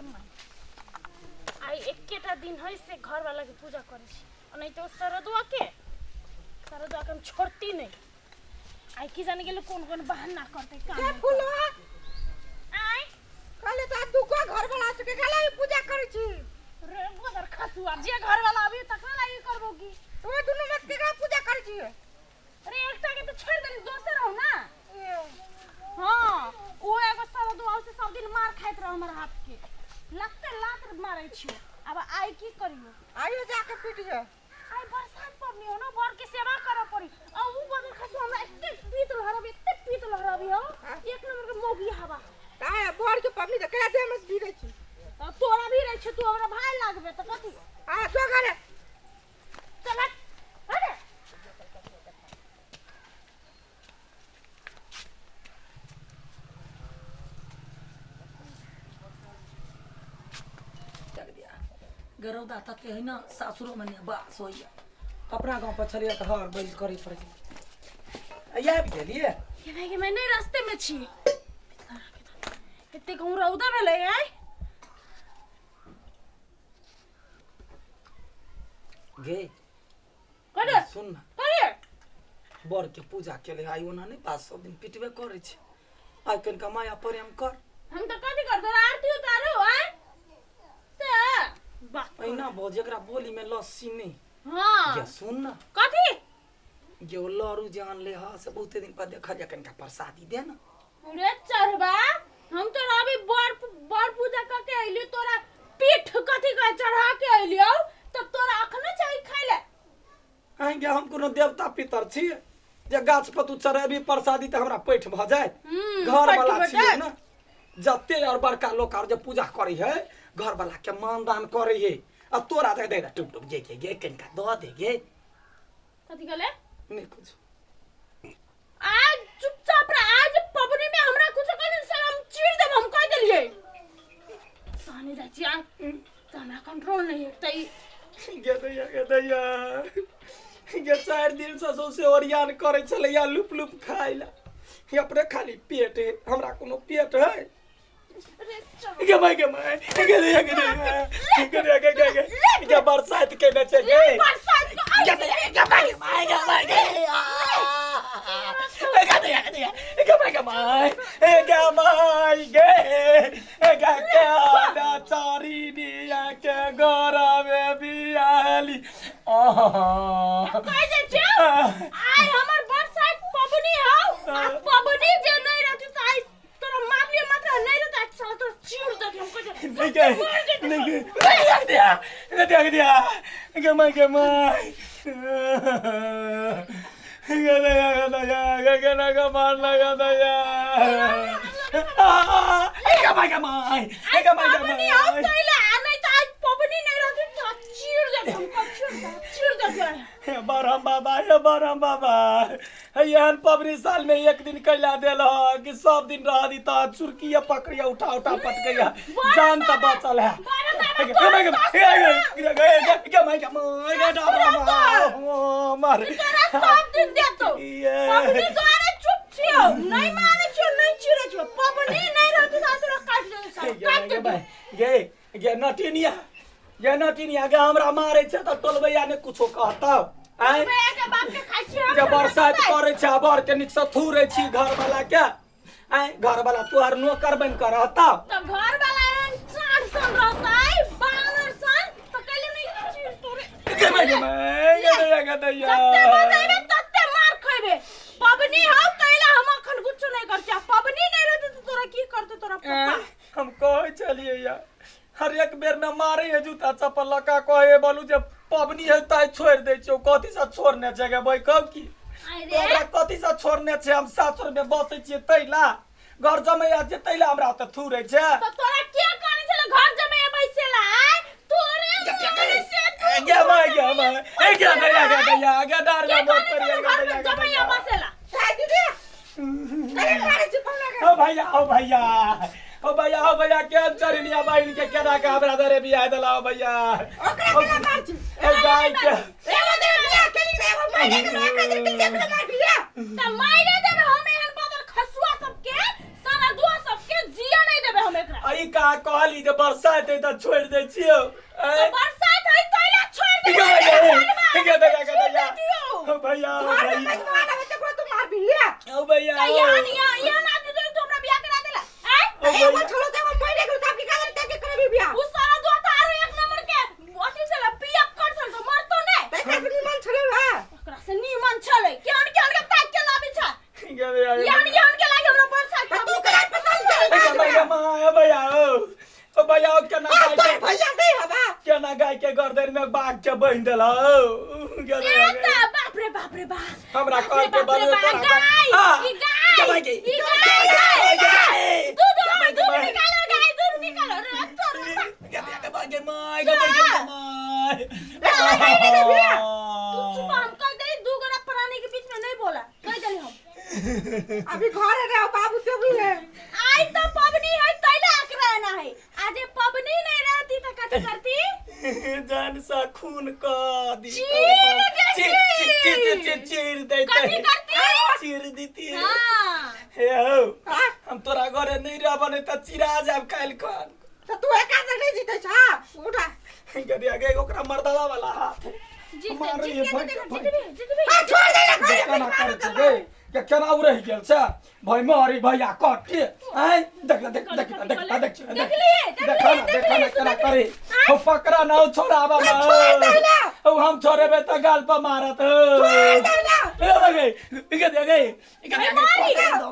के माई आई एकेटा दिन है से घर वाला के पूजा करे छी नहीं तो सरदुआ के हम छोड़ती नहीं आई की जाने के लिए कौन बहाना करते के फुलवा आई काले तो दुको घर वाला के काले पूजा करे छी रे मदर खसुआ जे घर वाला अभी तक ना लागी करबो की तो दुनु मत के पूजा करे छी अरे एकटा के तो छोड़ देनी दोसर हो ना हां वो एगो सरदुआ से सब दिन मार खाइत रह हमर हाथ के लगते लात मारै छी अब आई की करियो आइयो जाके पीट जा आई बरसात पड़नी हो ना बर के सेवा करे पड़ी आ ऊ बदल खसु हमरा एते पीत लहरबी हो एक नंबर के मोगी हवा ताय बर के पबनी त कया दे मस भीरे छी त तोरा भी रह छ तू हमरा भाई लागबे त कथि आ जो घरे चल अरे गरौदा तक है ना सासुरो में बास होइया अपना गांव पर चलिए तो हर बैल करे पड़े आइया भी गेलिए के मैं नहीं रास्ते में छी कितने कहूं रौदा में ले आई गे करे सुन ना करे बर के पूजा के ले आई ओना नहीं पास सब दिन पिटबे करे छे आई कन का माया प्रेम कर हम तो कथि कर दो आरती उतारो आई से बात ऐना भो जेकरा बोली में लस्सी नहीं हां ये सुन ना कथि ये लरू जान ले हा से बहुत दिन पर देखा जा कन का प्रसादी दे ना रे चढ़बा हम तो अभी बर पूजा करके आइली तोरा पीठ कथि का चढ़ा के आइलियो तब तोरा अखना चाहिए खाइ ले आएंगे हम कोनो देवता पितर छी जे गाछ पर तू चढ़ेबी प्रसादी त हमरा पेट भ जाए घर वाला छी ना जत्ते और बड़का लोग और जे पूजा करी है घर वाला के मानदान करे है आ तोरा दे दे टुप टुप गे कनका दो दे गे कथि कहले नहीं कुछ आज चुपचाप रह आज पबनी में हमरा कुछ कहने से हम चीर देब हम कह देलिए सानी जाची आ त हमरा कंट्रोल नहीं है तई गे दैया गे 4 दिन से सौसे ओरियान करे छलैया लुप लुप खाइला ये अपने खाली पेट है हमरा कोनो पेट है गे माय गे बरसात के न छे गे बरसात बरम बाबा यहन पबनी साल में एक दिन कैला देल कि सब दिन रह दी त चुरकिया पकड़िया उठा पटकैया जान त बचल है मार सब दिन दे तो पबनी द्वारा चुप छियो नहीं मारे छियो नहीं चिरे छियो पबनी नहीं रहती त तोरा काट दे गे नटिनिया गे हमरा मारे छ त टोलबैया ने कुछो कहता आय के बाप के खाइ छियो जे बरसात करे छ बर के निक से थूरे छी घर वाला के आय घर वाला तोहर नौकर बन कर रहता तो घर वाला एन चार सन रहता है बानर सन तो कले नहीं चीर तोरे गे दैया तत्ते बजाइबे तत्ते मार खइबे पबनी हो कैला हम अखन कुछ नहीं कर छ पबनी नहीं रहते तो तोरा की करते तोरा पप्पा हम कह चलिए यार हर एक बेर में मारे है जूता चप्पल लका कहे बोलू जे पबनी है ताई छोड़ दे छो कथि से छोड़ने जगह भाई कब की हमरा कथि से छोड़ने छे हम सासुर में बसै छिए तैला घर जमैया जे तैला हमरा त थूरे छे तो तोरा के काने चले घर जमैया बैसेला तोरे गे डार में बहुत करिया जमैया बसेला दीदी मारे छी फोन लगा ओ भैया के चरनिया बाइन के केना का हमरा दरे बियाह दला भैया ओकरा के मार छी ए गाय के एगो दे बियाह के लिए एगो मारे के ओकरा दे के मार बियाह त मारे देबे हम एहन बदल खसुआ सबके सारा दुआ सबके जिया नहीं देबे हम एकरा ई का कहली जे बरसात है त छोड़ दे छियो बरसात है तोला छोड़ दे के भैया ओ भैया घर में माना है तो तू मार भी है ओ भैया यहाँ ना दे तो हमरा बियाह करा देला हैं ए वो छोड़ो दे वो महीने के तापी का करते के करे बियाह उस सारा दो तार एक नंबर के ओटी से पिया कर सल तो मर तो ने ते का भी मन छले है एकरा से नीमन छले केन के पैक के लाबी छ के भैया यान के लागे हमरा बरसात तू करे पसंद चल भैया मां भैया ओ भैया के ना गाय के भैया नहीं हवा के ना गाय के गर्दन में बाघ के बहिन देला के सीता बाप रे बाप हमरा कह के बारे गाय गाय दूध निकालो रे के बागे माय के माय तू चुप हम कह दे दू गोरा प्राणी के बीच में नहीं बोला कह दे हम अभी घर रे बाबू से भी है आज तो पबनी है तैला आकराना है आज ये पबनी नहीं रहती तो क्या करती जान सा खून का दी चीर चीर देते कथी करती चीर देती है हां हे हो हम तोरा घरे नहीं रह बने त चिरा जाब काल खान तो तू एका से नहीं जीते छा उठा गड़िया गए ओकरा मर्दवा वाला हाथ जीत भी छोड़ दे ना केना कर छे के केना उड़ै गेल छ भाई मारी भैया कट के आय देख केना करे ओ पकड़ा ना छोड़ावा ओ हम छोड़ेबे त गाल पर मारत ए लगे इके दे भाई काटी अब तो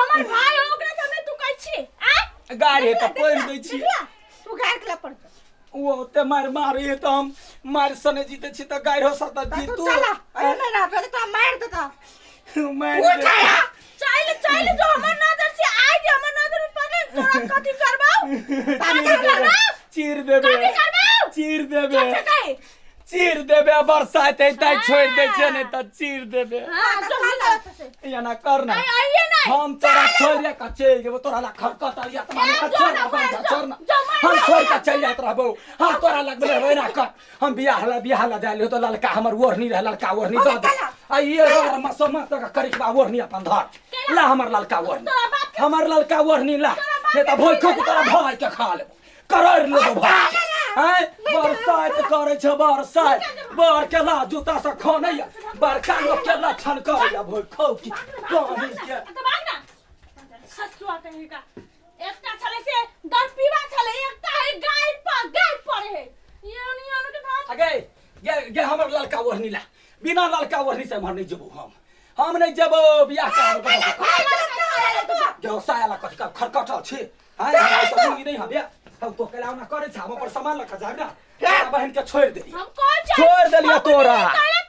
हमर भाई हो ओकरा सामने तू कहै छी आ गाड़ी त पैर दै छी तू गाड़ के पड़ वो ते मारे तो हम मार सने जीते छी त गाड़ी हो सकता जीतू चला अरे ना तो मार देता मैं चल जो हमर नजर से आज हमर नजर में पड़े तोरा कथि करबाऊ चीर देबे चीर देबे बरसात है त छोड़ दे छ नहीं त चीर देबे हां चल या ना करना आइए ना हम तोरा छोड़ के चल जेबो तोरा ला खरकत या त माने छोड़ना हम छोड़ के चल जात रहबो हम तोरा लगबे होय ना कर हम बियाह ला जाले तो ललका हमर ओढ़नी रह ललका ओढ़नी दे दे आ ये रो मसमा तक करिकबा ओढ़नी अपन धर ला हमर ललका ओढ़नी हमर ललका ओढ़नी ला नहीं त भोई खो तोरा भाई के खा लेबो कर लेबो भाई हैं बरसात करे छ बरसात बर के ला जूता से खनैया बरका लोग के ला छन करैया भोई खौ की कहानी के तो भाग ना ससुआ कहीं का एकटा छले से 10 पीवा छले एकटा है गाय पड़े है ये नहीं के धान आगे ये हमर ललका ओढ़नी ला बिना ललका ओढ़नी से हम नहीं जेबो हम नहीं जेबो बियाह कर जो साया ला कथि का खरकट छी हां हमरा सब नहीं हबे हम तो केलाव ना करे छ हम पर सामान लखा जाब ना तेरा बहन के छोड़ दे हम कौन छोड़ देलिया तोरा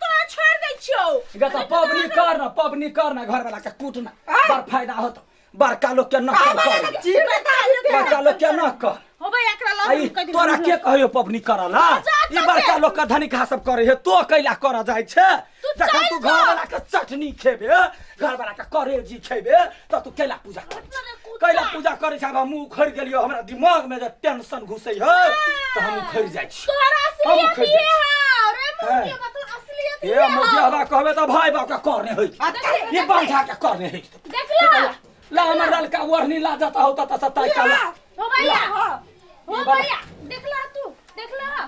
तोरा छोड़ दे छियो गता पबनी करना घर वाला के कूटना बड़ फायदा होत बड़का लोग के नकल कर बड़का लोग के नकल हो भाई एकरा आई ला तोरा के कहियो पबनी करला ई बड़का लोग का धनी खा सब करे है तो कैला कर जाय छे जखन तू घर वाला के चटनी खेबे घर वाला के करेजी खेबे त तू कैला पूजा करे छ हम उखड़ गेलियो हमरा दिमाग में जे टेंशन घुसै है त हम उखड़ जाय छी तोरा असलियत ये है रे मुझे बता असलियत ए मुझे कहबे त भाई बाप का करने है ये बांधा के करने है देख ला हमर ललका ओढ़नी ला जाता होता त सताई काला हो भैया देख ला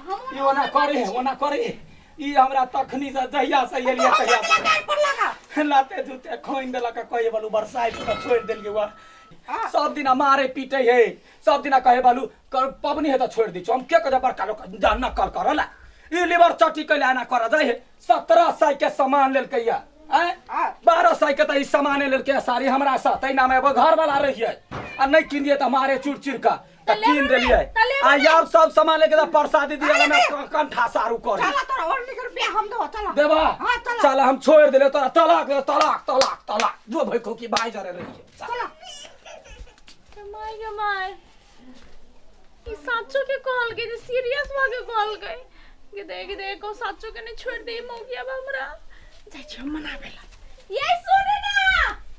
हम ई ओना करे ई हमरा तखनी से जहिया से एलिया तहिया लाते जूते खोइन देला का कहे बालू बरसात का छोड़ देल के वा सब दिन मारे पीटे है सब दिन कहे बालू पबनी है त छोड़ दी हम के कजा बड़का लोग जान कर करला ई लिवर चटी कैला ना कर जाय है 1700 के सामान लेल कैया 1200 के त ई सामान लेल के सारी हमरा साथ तै नाम एगो घर वाला रहिए आ नहीं किन दिए त मारे चुरचुर का त किन देलिए आ यार सब सामान लेके त प्रसादी दिया में कंठा सारू कर चला तोरा और निकर बियाह हम दो चला देवा चल हम छोड़ देले तोरा तलाक जो भाई को की भाई जरे रहिए चला माय ई साचो के कॉल के सीरियस वाके कॉल के देख को साचो के नहीं छोड़ दे मौगिया हमरा जाय छ मना बेला ये सुने